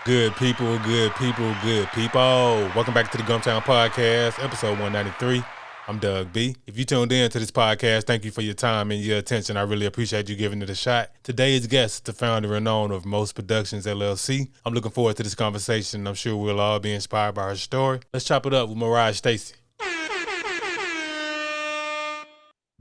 Good people, good people, good people. Welcome back to the Gumtown Podcast, episode 193. I'm Doug B. If you tuned in to this podcast, thank you for your time and your attention. I really appreciate you giving it a shot. Today's guest, the founder and owner of Most Productions, LLC. I'm looking forward to this conversation. I'm sure we'll all be inspired by her story. Let's chop it up with Miriah Stacy.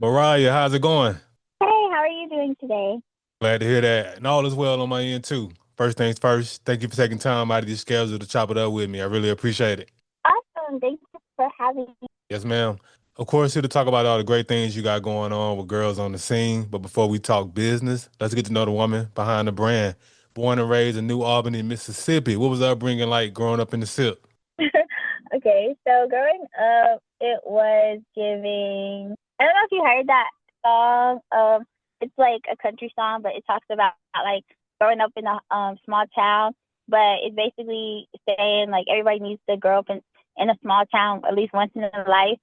Miriah, how's it going? Hey, how are you doing today? Glad to hear that. And all is well on my end, too. First things first, thank you for taking time out of your schedule to chop it up with me. I really appreciate it. Awesome. Thank you for having me. Yes, ma'am. Of course, here to talk about all the great things you got going on with girls on the scene. But before we talk business, let's get to know the woman behind the brand. Born and raised in New Albany, Mississippi. What was upbringing like growing up in the SIP? Okay, so growing up, it was giving. I don't know if you heard that song. It's like a country song, but it talks about like growing up in a small town. But it's basically saying like everybody needs to grow up in a small town at least once in their life,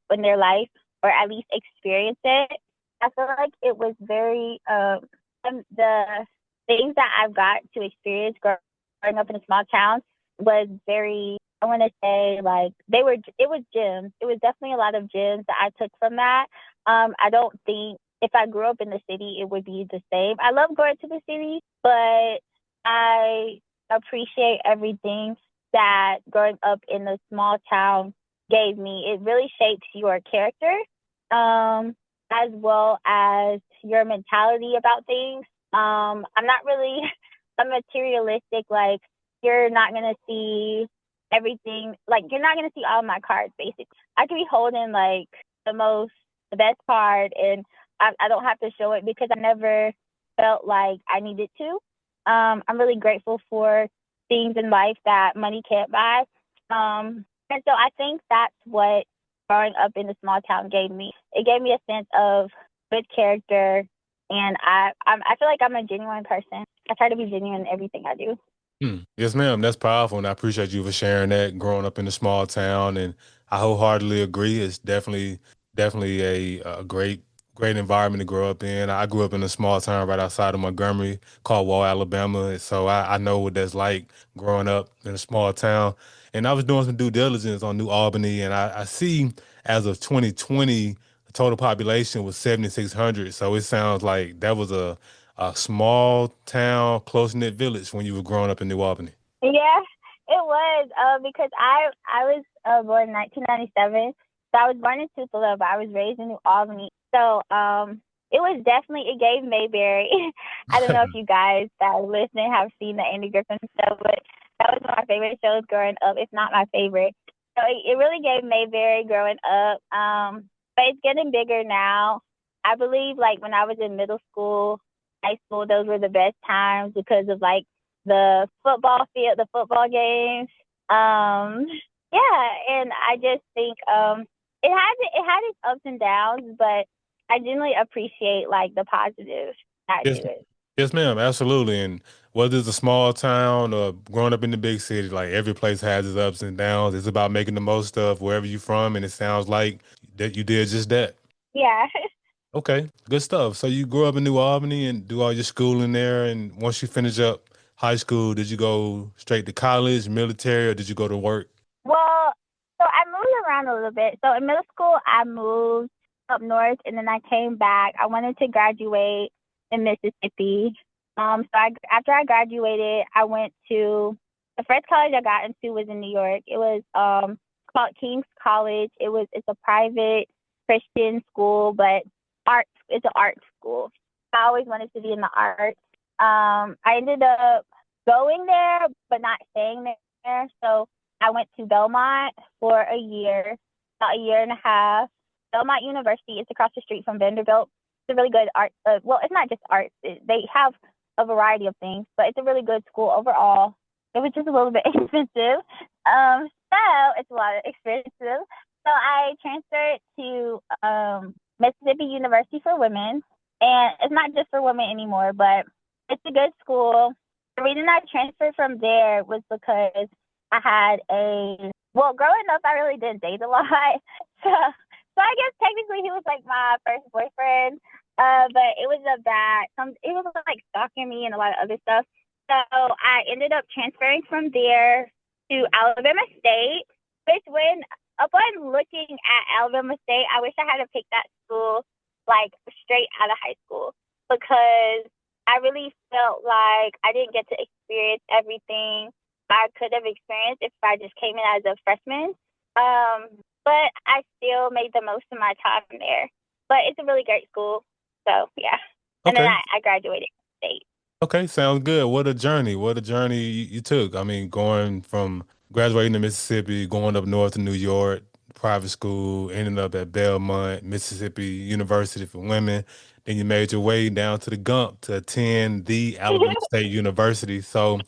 or at least experience it. I feel like it was very the things that I've got to experience growing up in a small town was very, I want to say, like it was gems. It was definitely a lot of gems that I took from that. I don't think if I grew up in the city, it would be the same. I love going to the city, but I appreciate everything that growing up in a small town gave me. It really shapes your character, as well as your mentality about things. I'm not really a materialistic, like, you're not gonna see everything, like you're not gonna see all my cards basically. I could be holding like the best card, and I don't have to show it because I never felt like I needed to. I'm really grateful for things in life that money can't buy. And so I think that's what growing up in a small town gave me. It gave me a sense of good character, and I feel like I'm a genuine person. I try to be genuine in everything I do. Yes, ma'am. That's powerful, and I appreciate you for sharing that. Growing up in a small town, and I wholeheartedly agree. It's definitely a great environment to grow up in. I grew up in a small town right outside of Montgomery called Wall, Alabama, and so I know what that's like growing up in a small town. And I was doing some due diligence on New Albany, and I see as of 2020, the total population was 7,600. So it sounds like that was a small town, close knit village when you were growing up in New Albany. Yeah, it was because I was born in 1997. So I was born in Tupelo, but I was raised in New Albany. So it was definitely, it gave Mayberry. I don't know if you guys that are listening have seen the Andy Griffin show, but that was one of my favorite shows growing up, if not my favorite. So it really gave Mayberry growing up. But it's getting bigger now. I believe like when I was in middle school, high school, those were the best times because of like the football field, the football games. Um, yeah, and I just think it had its ups and downs, but I generally appreciate like the positives side to Yes, it. yes, ma'am, absolutely. And whether it's a small town or growing up in the big city, like every place has its ups and downs. It's about making the most of wherever you're from, and it sounds like that you did just that. Yeah. Okay, good stuff. So you grew up in New Albany and do all your schooling there, and once you finish up high school, did you go straight to college, military, or did you go to work? Well, so I moved around a little bit. So in middle school, I moved up north, and then I came back. I wanted to graduate in Mississippi. After I graduated, I went to the first college I got into was in New York. It was called King's College. It's a private Christian school, but it's an art school. I always wanted to be in the arts. I ended up going there, but not staying there. So I went to Belmont for about a year and a half. Belmont University is across the street from Vanderbilt. It's a really good art. Well, it's not just art. They have a variety of things, but it's a really good school overall. It was just a little bit expensive. So it's a lot of expensive. So I transferred to Mississippi University for Women, and it's not just for women anymore, but it's a good school. The reason I transferred from there was because I had growing up, I really didn't date a lot. So I guess technically he was like my first boyfriend. But it was it was like stalking me and a lot of other stuff. So I ended up transferring from there to Alabama State, which when upon looking at Alabama State, I wish I had to pick that school like straight out of high school because I really felt like I didn't get to experience everything I could have experienced if I just came in as a freshman. Um, but I still made the most of my time there. But it's a really great school. So yeah. And then Okay. I graduated state. Okay, sounds good. What a journey. What a journey you took. I mean, going from graduating in Mississippi, going up north to New York, private school, ending up at Belmont, Mississippi University for Women. Then you made your way down to the Gump to attend the Alabama State University. So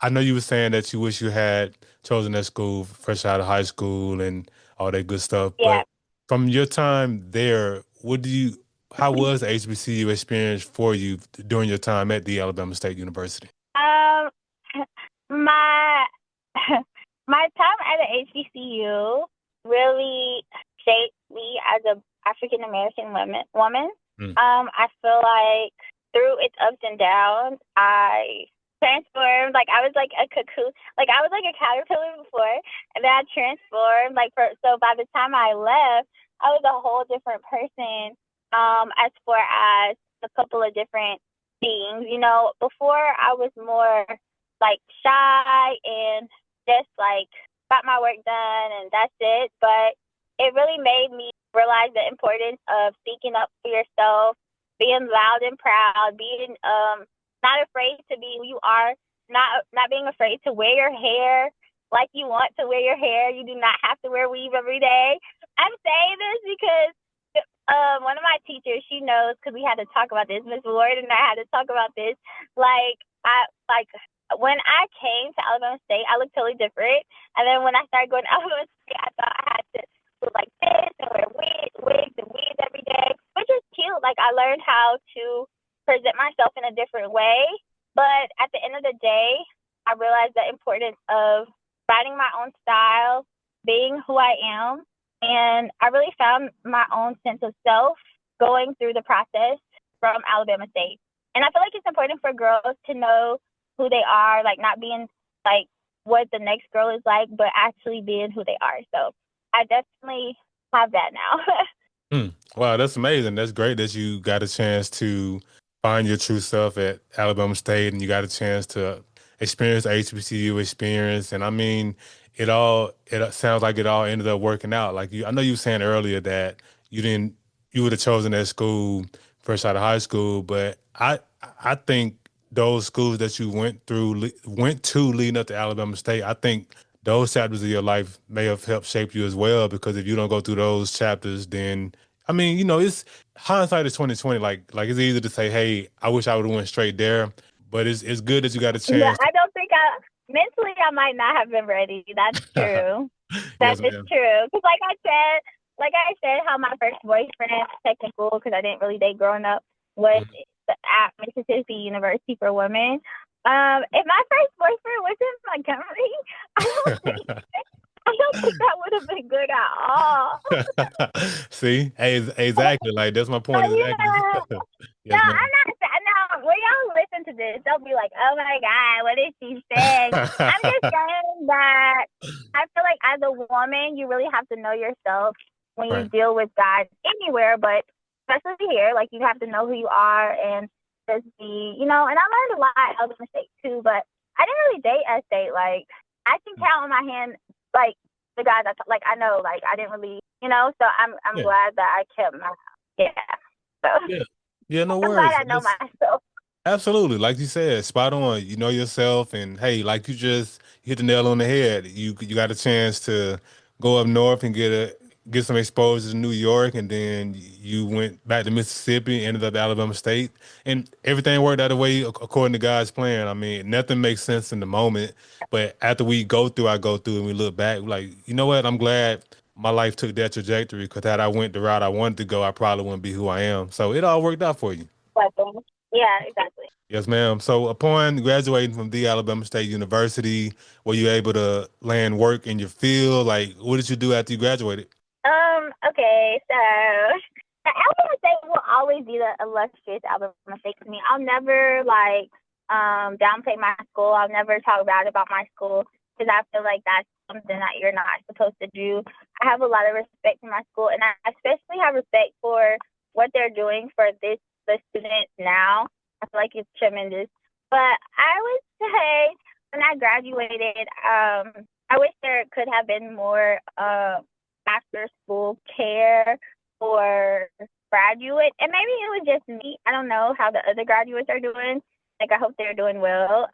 I know you were saying that you wish you had chosen that school fresh out of high school and all that good stuff. Yeah. But from your time there, how was the HBCU experience for you during your time at the Alabama State University? Um, my my time at the HBCU really shaped me as a African American woman. Mm. I feel like through its ups and downs, I transformed. Like I was like a cocoon. Like I was like a caterpillar before, and then I transformed. So by the time I left, I was a whole different person. As far as a couple of different things. Before I was more like shy and just like got my work done and that's it. But it really made me realize the importance of speaking up for yourself, being loud and proud, being not afraid to be who you are, not being afraid to wear your hair like you want to wear your hair. You do not have to wear weave every day. I'm saying this because one of my teachers, she knows because we had to talk about this. Miss Ward and I had to talk about this. Like when I came to Alabama State, I looked totally different. And then when I started going to Alabama State, I thought I had to look like this and wear wigs and weaves every day, which is cute. Like I learned how to present myself in a different way. But at the end of the day, I realized the importance of finding my own style, being who I am, and I really found my own sense of self going through the process from Alabama State. And I feel like it's important for girls to know who they are, like not being like what the next girl is like, but actually being who they are. So I definitely have that now. Wow, that's amazing. That's great that you got a chance to find your true self at Alabama State and you got a chance to experience the HBCU experience. And I mean, it sounds like it all ended up working out. I know you were saying earlier that you would have chosen that school fresh out of high school, but I think those schools that you went to leading up to Alabama State, I think those chapters of your life may have helped shape you as well because if you don't go through those chapters, then I mean, it's hindsight is 2020. Like it's easy to say, hey, I wish I would have went straight there, but it's good that you got a Yeah, chance I don't think mentally I might not have been ready. That's to. true. That Yes, is ma'am. true. Because like I said, how my first boyfriend, technical, because I didn't really date growing up, was Mhm. at Mississippi University for Women. If my first boyfriend was in Montgomery, I don't think I don't think that would have been good at all. See, hey, exactly. Like that's my point. But Exactly. no, Yes, ma'am. I'm not. No, when y'all listen to this, they'll be like, "Oh my God, what did she say?" I'm just saying that I feel like as a woman, you really have to know yourself when you Right. deal with guys anywhere, but especially here, like you have to know who you are and just be. And I learned a lot out of mistakes too, but I didn't really date at state. Like I can count on my hand, like the guys like I know, like I didn't really. So I'm Yeah. glad that I kept my yeah. So Yeah. Yeah. No I'm glad worries. I know myself. Absolutely. Like you said, spot on. You know yourself and hey, like you just hit the nail on the head. You got a chance to go up north and get some exposure to New York and then you went back to Mississippi, ended up Alabama State, and everything worked out the way according to God's plan. I mean, nothing makes sense in the moment, but after I go through and we look back, like, you know what? I'm glad my life took that trajectory because had I went the route I wanted to go, I probably wouldn't be who I am. So it all worked out for you. Weapons. Yeah, exactly. Yes, ma'am. So upon graduating from the Alabama State University, were you able to land work in your field? Like, what did you do after you graduated? Okay, so the Alabama State will always be the illustrious Alabama State to me. I'll never like downplay my school. I'll never talk bad about my school because I feel like that's something that you're not supposed to do. I have a lot of respect for my school, and I especially have respect for what they're doing for the students now. I feel like it's tremendous. But I would say when I graduated, I wish there could have been more after school care for graduate, and maybe it was just me. I don't know how the other graduates are doing. Like, I hope they're doing well.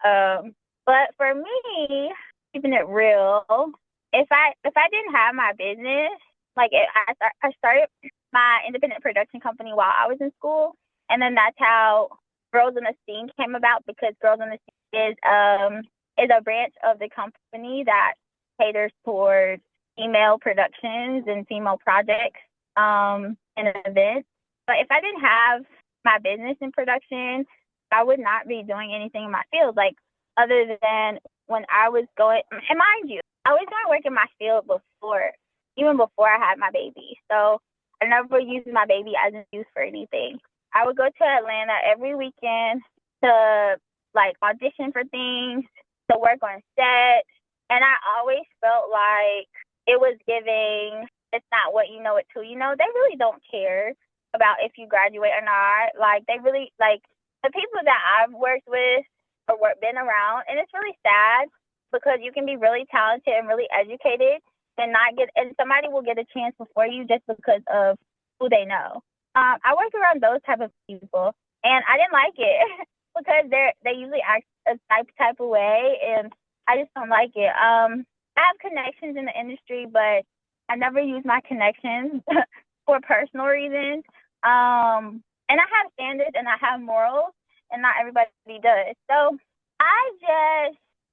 But for me, keeping it real, if I didn't have my business, like I started my independent production company while I was in school, and then that's how Girls on the Scene came about, because Girls on the Scene is a branch of the company that caters towards female productions and female projects and events. But if I didn't have my business in production, I would not be doing anything in my field, like, other than when I was going. And mind you, I was doing work in my field before, even before I had my baby. So I never used my baby as an excuse for anything. I would go to Atlanta every weekend to, like, audition for things, to work on set, and I always felt like it was giving, it's not what you know, it's who you know. They really don't care about if you graduate or not. Like, they really, like, the people that I've worked with or been around, and it's really sad because you can be really talented and really educated and not get, and somebody will get a chance before you just because of who they know. I worked around those type of people, and I didn't like it because they usually act a type of way, and I just don't like it. I have connections in the industry, but I never use my connections for personal reasons. And I have standards and I have morals, and not everybody does. So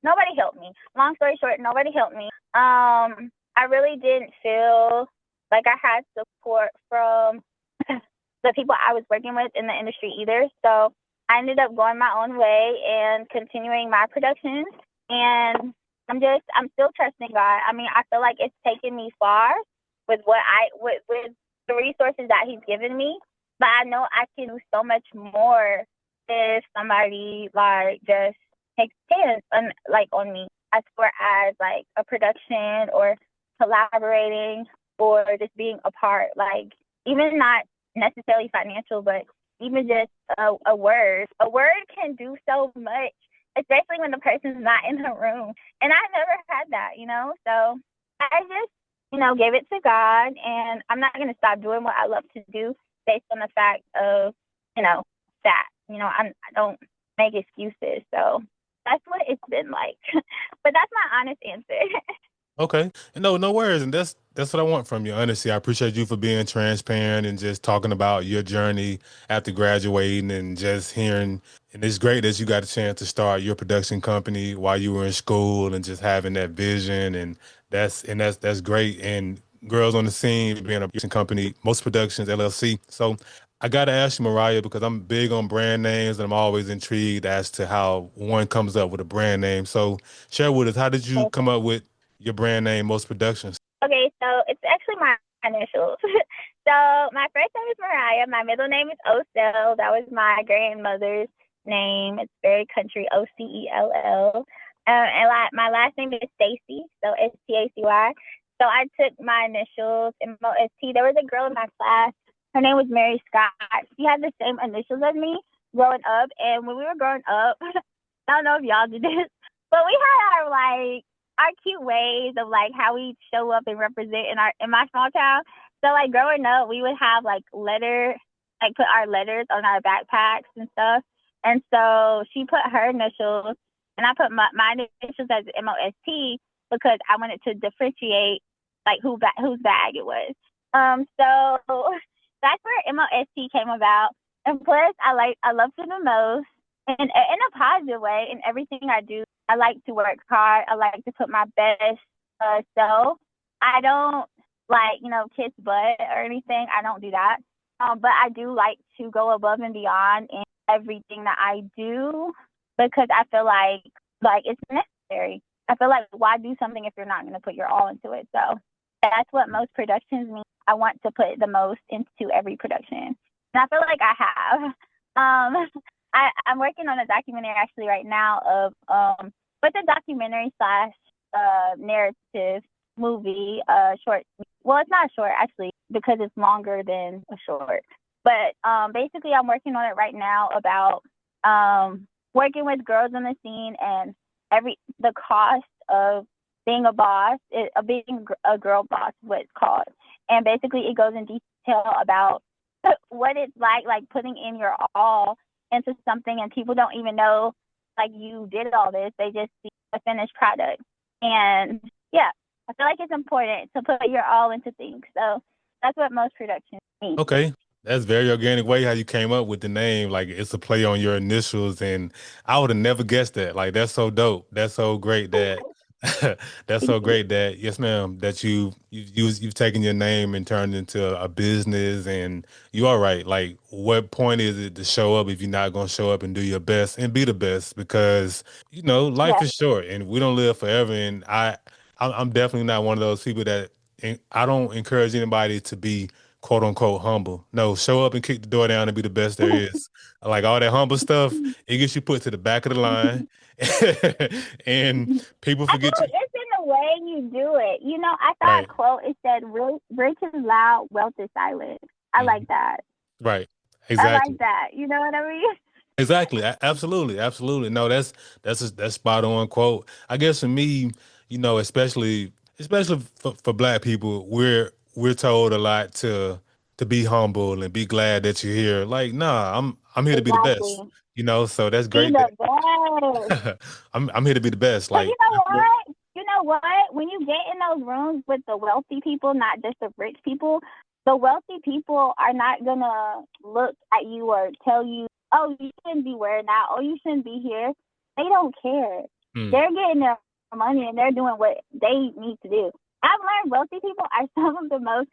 nobody helped me. Long story short, nobody helped me. I really didn't feel like I had support from the people I was working with in the industry either. So I ended up going my own way and continuing my productions. And I'm still trusting God. I mean, I feel like it's taken me far with with the resources that He's given me. But I know I can do so much more if somebody, like, just takes a chance on me, as far as, like, a production or collaborating or just being a part, like, even not necessarily financial, but even just a word. A word can do so much, especially when the person's not in the room. And I never had that, So I just, gave it to God, and I'm not going to stop doing what I love to do based on the fact of, that. I don't make excuses. So that's what it's been like. But that's my honest answer. Okay. No, no worries. And that's what I want from you. Honestly, I appreciate you for being transparent and just talking about your journey after graduating and just hearing. And it's great that you got a chance to start your production company while you were in school and just having that vision. And that's great. And Girls on the Scene being a production company, Most Productions LLC. So I gotta ask you, Mariah, because I'm big on brand names and I'm always intrigued as to how one comes up with a brand name. So share with us, how did you come up with your brand name, Most Productions? Okay, so it's actually my initials. So my first name is Miriah. My middle name is Ocell. That was my grandmother's name. It's very country, Ocell. And my last name is Stacy, so Stacy. So I took my initials, MOST. There was a girl in my class. Her name was Mary Scott. She had the same initials as me growing up. And when we were growing up, I don't know if y'all did this, but we had our cute ways of, like, how we show up and represent in my small town. So, like, growing up, we would have, like, put our letters on our backpacks and stuff. And so she put her initials, and I put my initials as MOST because I wanted to differentiate, like, whose bag it was. So that's where MOST came about. And plus, I love to the most, and in a positive way, in everything I do. I like to work hard. I like to put my best self. I don't, like, kiss butt or anything. I don't do that. But I do like to go above and beyond in everything that I do because I feel like it's necessary. I feel like, why do something if you're not going to put your all into it? So that's what Most Productions mean. I want to put the most into every production, and I feel like I have. I'm working on a documentary actually right now of with a documentary slash narrative movie, short. Well, it's not short actually because it's longer than a short. But basically, I'm working on it right now about working with girls in the scene and the cost of being a boss, being a girl boss, is what it's called. And basically, it goes in detail about what it's like putting in your all into something, and people don't even know like you did all this. They just see the finished product. And yeah, I feel like it's important to put your all into things. So that's what most productions mean. Okay. That's very organic way how you came up with the name. Like it's a play on your initials, and I would have never guessed that. Like that's so dope. That's so great that that's so great that yes, ma'am, that you've taken your name and turned it into a business, and you are right. Like what point is it to show up if you're not gonna show up and do your best and be the best? Because life Yeah. is short and we don't live forever. And I'm definitely not one of those people that and I don't encourage anybody to be quote unquote humble. No, show up and kick the door down and be the best there is. Like all that humble stuff, it gets you put to the back of the line, and people I feel forget you. like it's in the way you do it. I saw a Right. quote. It said, "Rich is loud, wealth is silent." I like Mhm. that. Right. I like Exactly. that. You know what I mean? Exactly. Absolutely. Absolutely. No, that's spot on quote. I guess for me, especially for black people, we're told a lot to be humble and be glad that you're here. Like, nah, I'm here to be the best. Exactly. So that's Be great the best. that I'm here to be the best. Cause Like, you know what? You know what? When you get in those rooms with the wealthy people, not just the rich people, the wealthy people are not gonna look at you or tell you, "Oh, you shouldn't be wearing that. Oh, you shouldn't be here." They don't care. mm, They're getting their money and they're doing what they need to do. I've learned wealthy people are some of the most,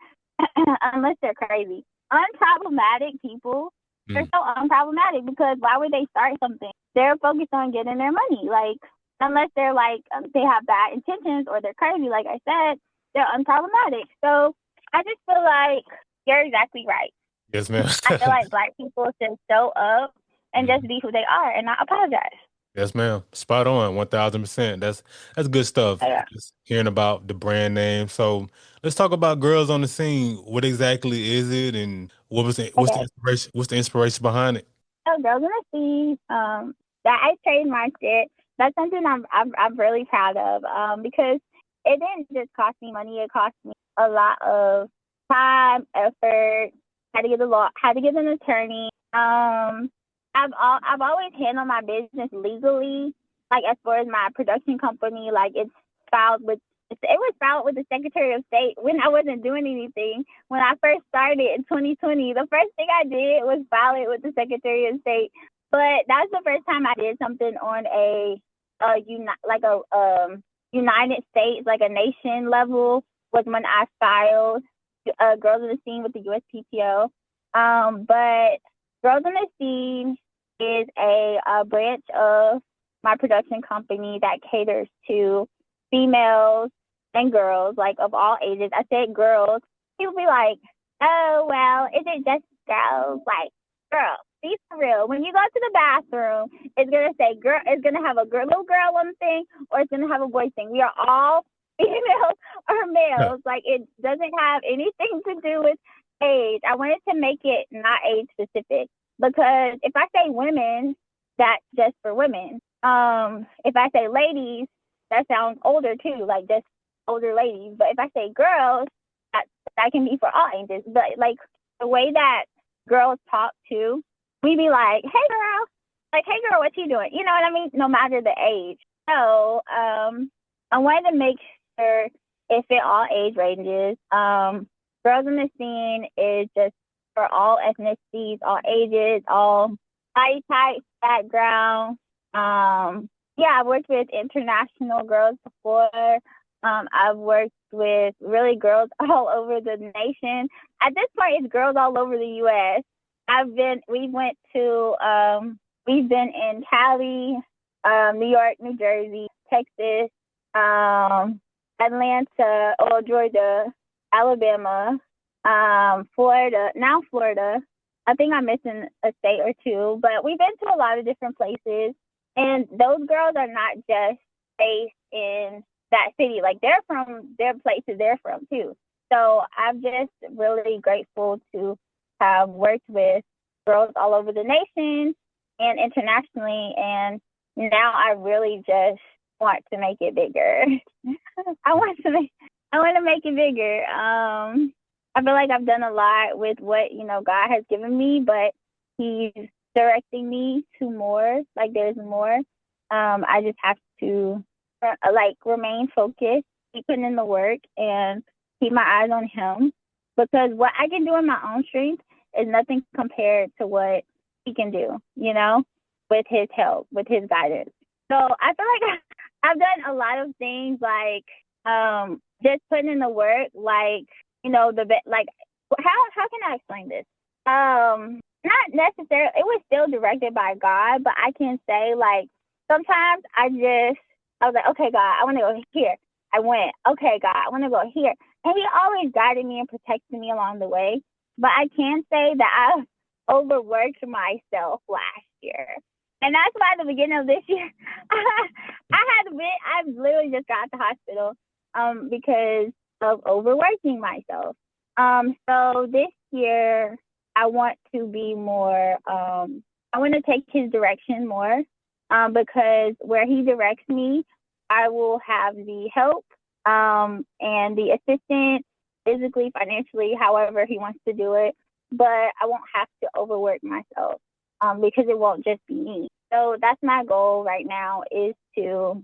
unless they're crazy, unproblematic people. They're mm. so unproblematic because why would they start something? They're focused on getting their money. Like, unless they're like they have bad intentions or they're crazy, like I said, they're unproblematic. So I just feel like you're exactly right. Yes, ma'am. I feel like black people should show up and just Mhm. be who they are and not apologize. Yes, ma'am. Spot on, 1000%. That's good stuff. Yeah. Just hearing about the brand name. So let's talk about girls on the scene. What exactly is it, and what's the Okay. inspiration? What's the inspiration behind it? So girls gonna see that I trademarked it. That's something I'm really proud of because it didn't just cost me money. It cost me a lot of time, effort. Had to get a law. Had to get an attorney. I've always handled my business legally. Like as far as my production company, like it was filed with the Secretary of State when I wasn't doing anything. When I first started in 2020, the first thing I did was file it with the Secretary of State. But that's the first time I did something on a United States, like a nation level, was when I filed Girls in the Scene with the USPTO. But Girls in the Scene is a branch of my production company that caters to females and girls, like of all ages. I said girls. People be like, "Oh well, is it just girls?" Like, girl, be for real. When you go to the bathroom, it's gonna say girl. It's gonna have a little girl on the thing, or it's gonna have a boy thing. We are all females or males. Like, it doesn't have anything to do with age. I wanted to make it not age specific because if I say women, that's just for women. If I say ladies, that sounds older too, like just older ladies. But if I say girls, that that can be for all ages. But like the way that girls talk too, we be like, "Hey girl," like, "Hey girl, what you doing?" You know what I mean? No matter the age. So I wanted to make sure it fit all age ranges. Girls in the Scene is just for all ethnicities, all ages, all body types, background. Yeah, I've worked with international girls before. I've worked with really girls all over the nation. At this point, it's girls all over the U.S. We've been in Cali, New York, New Jersey, Texas, Atlanta, Georgia, Alabama, Florida, now Florida, I think I'm missing a state or two, but we've been to a lot of different places, and those girls are not just based in that city. Like they're from their places they're from too. So I'm just really grateful to have worked with girls all over the nation and internationally, and now I really just want to make it bigger. I want to make it bigger. I feel like I've done a lot with what, God has given me, but he's directing me to more. Like there's more. I just have to remain focused, keep putting in the work, and keep my eyes on him, because what I can do in my own strength is nothing compared to what he can do, with his help, with his guidance. So I feel like I've done a lot of things, like just putting in the work, like, how can I explain this? Not necessarily, it was still directed by God, but I can say, like, sometimes I was like, okay, God, I want to go here. I went, okay, God, I want to go here. And he always guided me and protected me along the way. But I can say that I overworked myself last year. And that's why at the beginning of this year, I literally just got out the hospital because of overworking myself. So this year, I want to be more, I want to take his direction more, because where he directs me, I will have the help and the assistance, physically, financially, however he wants to do it. But I won't have to overwork myself because it won't just be me. So that's my goal right now, is to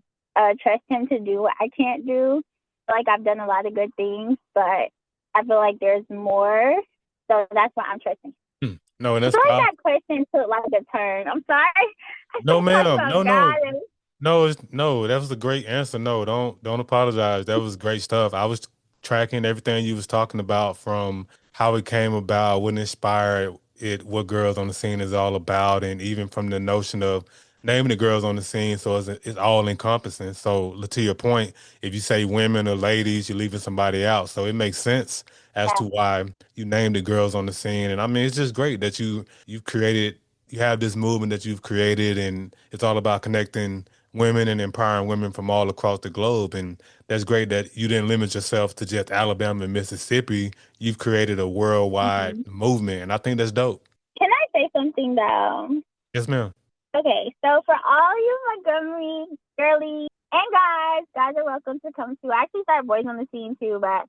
trust him to do what I can't do. Like I've done a lot of good things, but I feel like there's more. So that's why I'm trusting. No, and I that's feel like powerful. that question took like a turn. I'm sorry. I No, started talking ma'am. about No, no. God and No, no, that was a great answer. No, don't apologize. That was great stuff. I was tracking everything you was talking about, from how it came about, what inspired it, what Girls on the Scene is all about, and even from the notion of naming the girls on the scene, so it's all encompassing. So to your point, if you say women or ladies, you're leaving somebody out. So it makes sense as to yeah. why you named the Girls on the Scene. And I mean, it's just great that you have this movement that you've created, and it's all about connecting women and empowering women from all across the globe. And that's great that you didn't limit yourself to just Alabama and Mississippi. You've created a worldwide Mm-hmm. movement, and I think that's dope. Can I say something though? Yes, ma'am. Okay, so for all you Montgomery girlies and guys are welcome to come too. I actually started Boys on the Scene too, but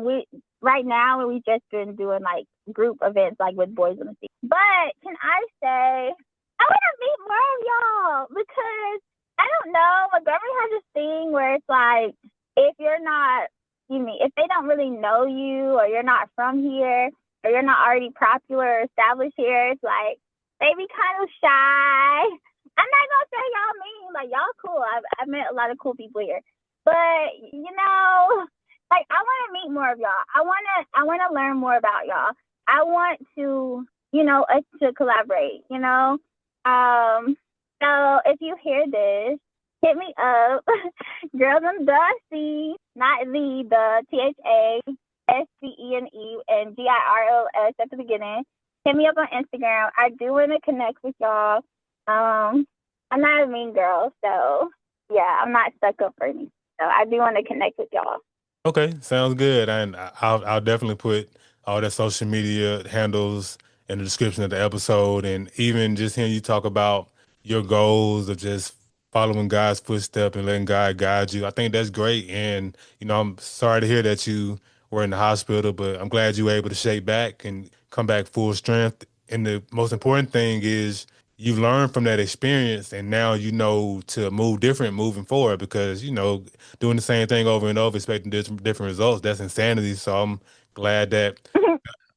we right now we just been doing like group events like with Boys on the Scene. But can I say I want to meet more of y'all, because I don't know, Montgomery has this thing where it's like if you're not, if they don't really know you, or you're not from here, or you're not already popular or established here, it's like they be kind of shy. I'm not gonna say y'all mean, like y'all cool. I've met a lot of cool people here, but like I want to meet more of y'all. I wanna learn more about y'all. I want to, us to collaborate. So if you hear this, hit me up. Girls on the C, not the THASCENE and GIRLS at the beginning. Hit me up on Instagram. I do want to connect with y'all. I'm not a mean girl, so yeah, I'm not stuck up for anything. So I do want to connect with y'all. Okay, sounds good. And I'll definitely put all the social media handles in the description of the episode, and even just hearing you talk about your goals of just following God's footsteps and letting God guide you. I think that's great. And I'm sorry to hear that you were in the hospital, but I'm glad you were able to shake back and come back full strength. And the most important thing is you've learned from that experience, and now you know to move different moving forward, because doing the same thing over and over, expecting different results, that's insanity. So glad that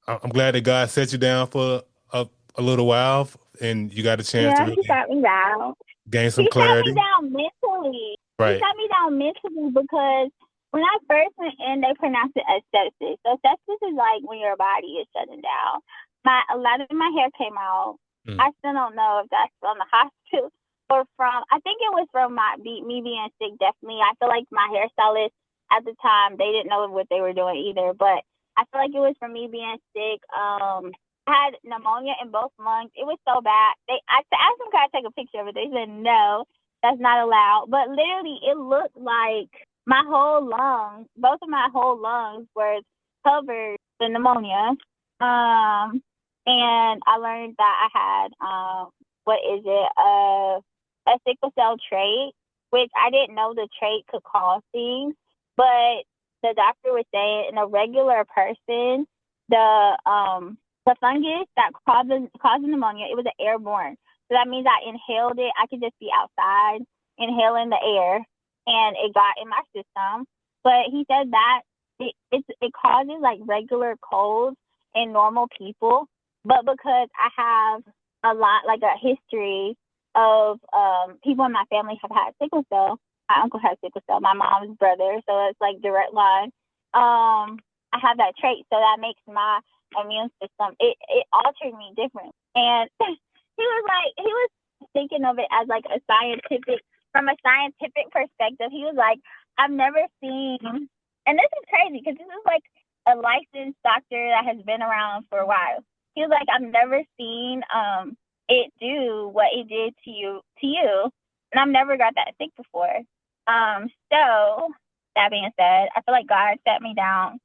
I'm glad that God set you down for a little while, and you got a chance to Yeah, he really got me down. gain He some shut me clarity. down mentally. He Right. shut me down mentally because when I first went in, they pronounced it as sepsis. So sepsis is like when your body is shutting down. A lot of my hair came out. Mm. I still don't know if that's from the hospital or from. I think it was from me being sick. Definitely, I feel like my hairstylist at the time, they didn't know what they were doing either. But I feel like it was from me being sick. I had pneumonia in both lungs. It was so bad. I asked them, could I take a picture of it? They said no, that's not allowed. But literally, it looked like my whole lung, both of my whole lungs were covered with pneumonia. And I learned that I had what is it? A sickle cell trait, which I didn't know the trait could cause things, but the doctor was saying in a regular person, the fungus that causes pneumonia, it was an airborne. So that means I inhaled it. I could just be outside inhaling the air, and it got in my system. But he said that it causes like regular colds in normal people, but because I have a lot like a history of people in my family have had sickle cell. My uncle has sickle cell. My mom's brother, so it's like direct line. I have that trait, so that makes my immune system. It altered me different, and he was thinking of it as like a scientific from a scientific perspective. He was like, I've never seen, and this is crazy because this is like a licensed doctor that has been around for a while. He was like, I've never seen it do what it did to you, and I've never got that sick before. So that being said, I feel like God set me down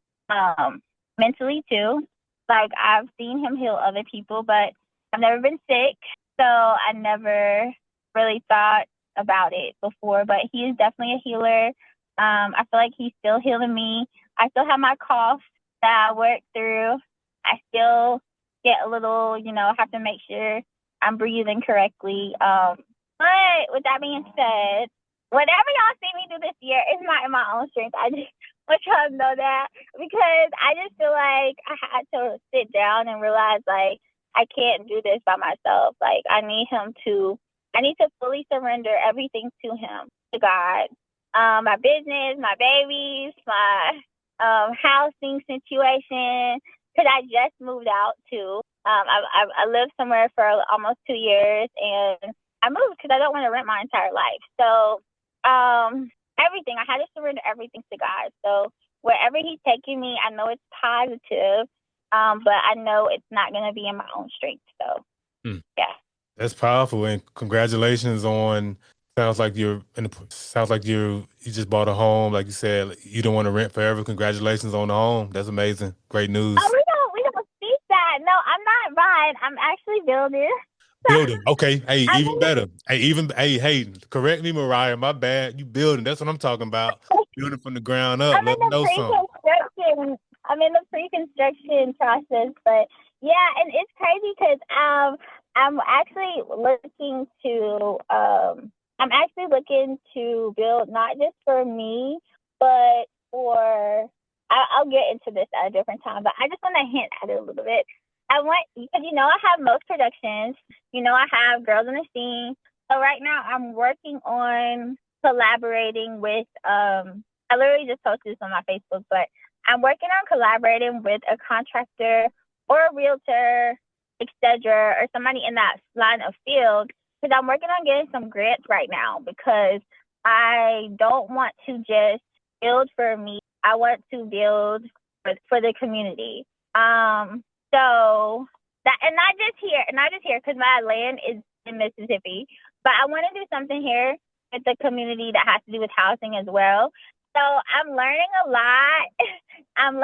mentally too. Like I've seen him heal other people, but I've never been sick, so I never really thought about it before. But he is definitely a healer. I feel like he's still healing me. I still have my cough that I work through. I still get a little, have to make sure I'm breathing correctly. But with that being said, whatever y'all see me do this year is not in my own strength. I just want y'all to know that, because I just feel like I had to sit down and realize like I can't do this by myself. Like I need to fully surrender everything to him, to God. My business, my babies, my housing situation, because I just moved out too. I lived somewhere for almost 2 years, and I moved because I don't want to rent my entire life. So everything, I had to surrender everything to God. So wherever he's taking me, I know it's positive, but I know it's not going to be in my own strength. So yeah. That's powerful, and congratulations on. Sounds like you just bought a home. Like you said, you don't want to rent forever. Congratulations on the home. That's amazing. Great Oh, news. we don't speak that. No, I'm not buying. I'm actually building. Building. Okay. Hey, I'm even better. Hey, correct me, Miriah. My bad. You building. That's what I'm talking about. Building from the ground up. I'm in Let me the know something. pre-construction. I'm in the pre-construction process, but yeah, and it's crazy because I'm actually looking to build not just for me, but for I'll get into this at a different time. But I just want to hint at it a little bit. I want, because I have Most Productions. I have Girls in the Scene. So right now I'm working on collaborating with I literally just posted this on my Facebook, but I'm working on collaborating with a contractor or a realtor, etc., or somebody in that line of field, because I'm working on getting some grants right now, because I don't want to just build for me. I want to build for the community. So that, and not just here, because my land is in Mississippi, but I want to do something here with the community that has to do with housing as well. So I'm learning a lot. I'm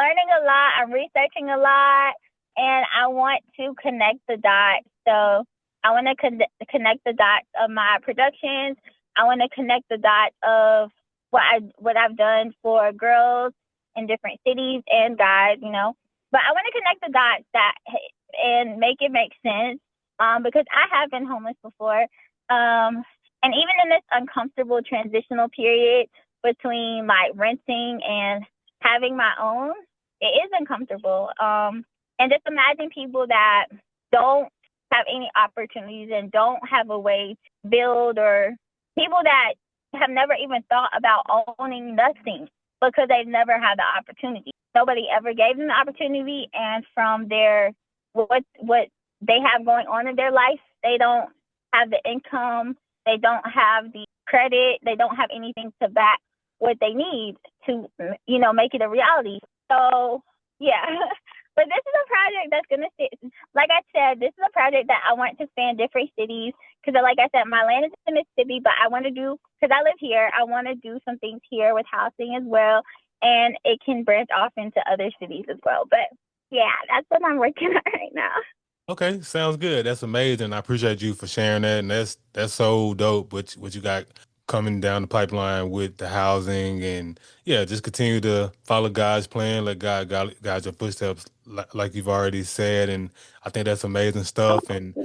researching a lot, and I want to connect the dots. So I want to connect the dots of my productions. I want to connect the dots of what I've done for girls in different cities and guys, But I want to connect the dots and make it make sense, because I have been homeless before. And even in this uncomfortable transitional period between like renting and having my own, it is uncomfortable. And just imagine people that don't have any opportunities and don't have a way to build, or people that have never even thought about owning nothing because they've never had the opportunity. Nobody ever gave them the opportunity, and from their what they have going on in their life, they don't have the income, they don't have the credit, they don't have anything to back what they need to, make it a reality. So yeah, But this is a project that's gonna sit. Like I said, this is a project that I want to span different cities because, like I said, my land is in Mississippi, but I want to do because I live here. I want to do some things here with housing as well, and it can branch off into other cities as well. But yeah, that's what I'm working on right now. Okay, sounds good. That's amazing. I appreciate you for sharing that, and that's so dope. What you got coming down the pipeline with the housing, and yeah, just continue to follow God's plan. Let God guide your footsteps, like you've already said, and I think that's amazing stuff. And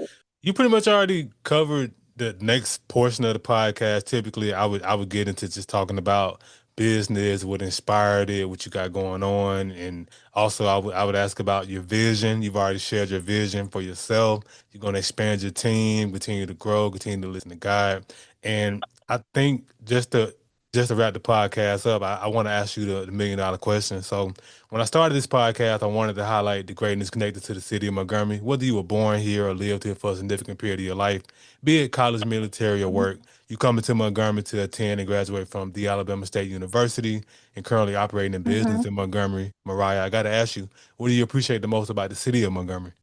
you pretty much already covered the next portion of the podcast. Typically, I would get into just talking about business, what inspired it, what you got going on, and also I would ask about your vision. You've already shared your vision for yourself. You're going to expand your team, continue to grow, continue to listen to God, and I think just to wrap the podcast up, I want to ask you the $1 million question. So when I started this podcast, I wanted to highlight the greatness connected to the city of Montgomery. Whether you were born here or lived here for a significant period of your life, be it college, military, or work, you come into Montgomery to attend and graduate from the Alabama State University and currently operating in Mm-hmm. business in Montgomery. Mariah, I got to ask you, what do you appreciate the most about the city of Montgomery?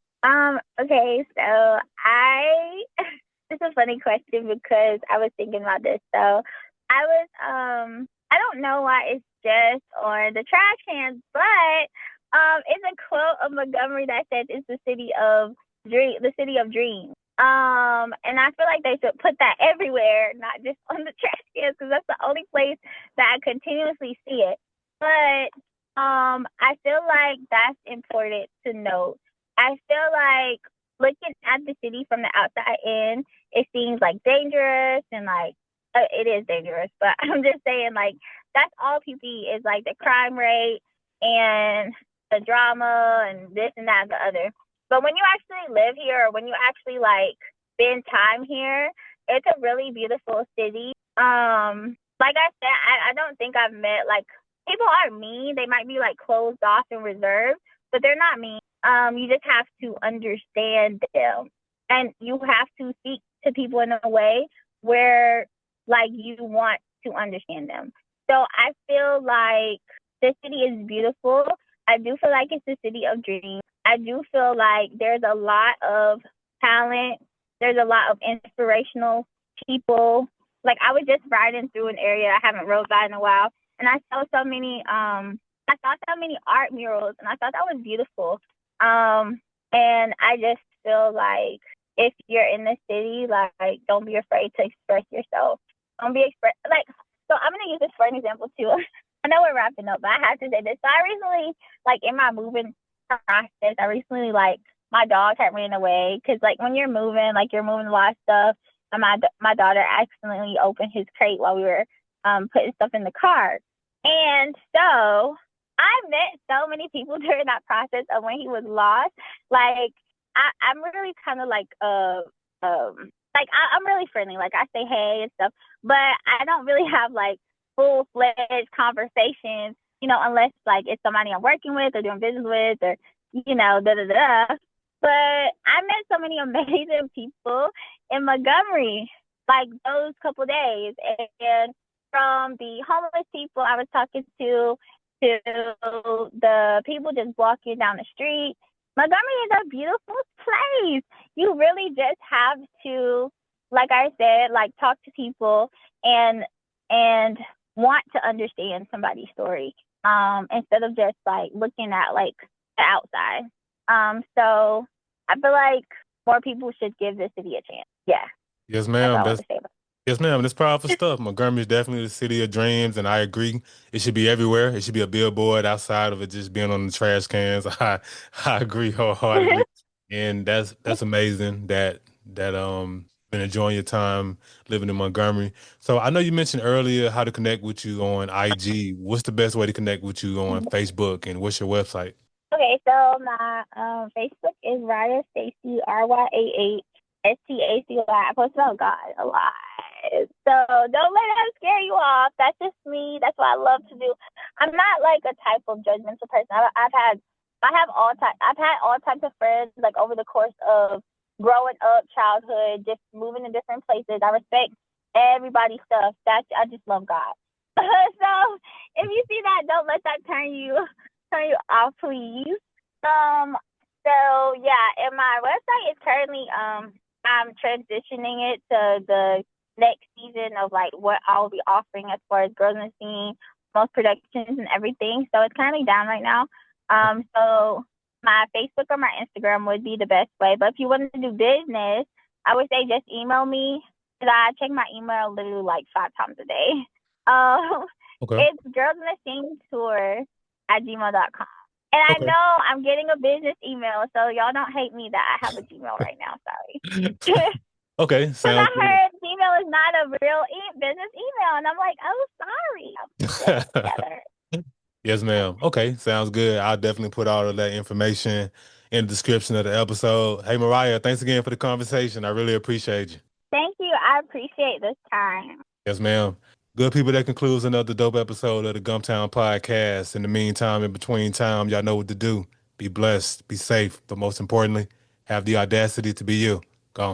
Okay, so I it's a funny question because I was thinking about this. So I don't know why it's just on the trash cans, but it's a quote of Montgomery that says it's the city of dreams. And I feel like they should put that everywhere, not just on the trash cans, because that's the only place that I continuously see it. But I feel like that's important to note. I feel like looking at the city from the outside in, it seems like dangerous and like it is dangerous. But I'm just saying, like that's all people is like the crime rate and the drama and this and that and the other. But when you actually live here, or when you actually like spend time here, it's a really beautiful city. Like I said, I don't think I've met like people are mean. They might be like closed off and reserved, but they're not mean. You just have to understand them, and you have to speak to people in a way where like you want to understand them. So I feel like the city is beautiful. I do feel like it's the city of dreams. I do feel like there's a lot of talent. There's a lot of inspirational people. Like I was just riding through an area I haven't rode by in a while, and I saw so many art murals, and I thought that was beautiful. And I just feel like if you're in the city, like don't be afraid to express yourself. Don't be express like. So I'm gonna use this for an example too. I know we're wrapping up, but I have to say this. So I recently, like in my moving process, I recently like my dog had ran away because like when you're moving, like you're moving a lot of stuff. And my daughter accidentally opened his crate while we were putting stuff in the car, and so I met so many people during that process of when he was lost. Like I'm really kind of I'm really friendly. Like I say hey and stuff, but I don't really have like full fledged conversations, unless like it's somebody I'm working with or doing business with or da da da. But I met so many amazing people in Montgomery, like those couple days, and from the homeless people I was talking to the people just walking down the street. Montgomery is a beautiful place. You really just have to, like I said, like talk to people and want to understand somebody's story. Instead of just like looking at like the outside. So I feel like more people should give the city a chance. Yeah, Yes, that's ma'am. all I want That's to say about Yes, ma'am. That's powerful stuff. Montgomery is definitely the city of dreams, and I agree. It should be everywhere. It should be a billboard outside of it just being on the trash cans. I agree wholeheartedly, it. and that's amazing that been enjoying your time living in Montgomery. So I know you mentioned earlier how to connect with you on IG. What's the best way to connect with you on Facebook, and what's your website? Okay, so my Facebook is Raya Stacy, RYAHSTACY. I post about God a lot. So don't let that scare you off. That's just me. That's what I love to do. I'm not like a type of judgmental person. I've had all types of friends like over the course of growing up, childhood, just moving to different places. I respect everybody's stuff. I just love God. So if you see that, don't let that turn you off, please. Um, so yeah, and my website is currently I'm transitioning it to the next season of like what I'll be offering as far as Girls in the Scene, most productions and everything. So it's currently down right now. So my Facebook or my Instagram would be the best way. But if you want to do business, I would say just email me because I check my email literally like 5 times a day. Um, Okay. it's Girls in the Scene Tour at gmail.com. And I Okay. know I'm getting a business email, so y'all don't hate me that I have a Gmail right now. Sorry. Okay. Because Sounds I good. heard Gmail is not a real business email, and I'm like, oh, sorry. I'm getting it together. Yes, ma'am. Okay, sounds good. I'll definitely put all of that information in the description of the episode. Hey, Mariah, thanks again for the conversation. I really appreciate you. Thank you. I appreciate this time. Yes, ma'am. Good people, that concludes another dope episode of the Gumtown Podcast. In the meantime, in between time, y'all know what to do. Be blessed, be safe, but most importantly, have the audacity to be you. Go on.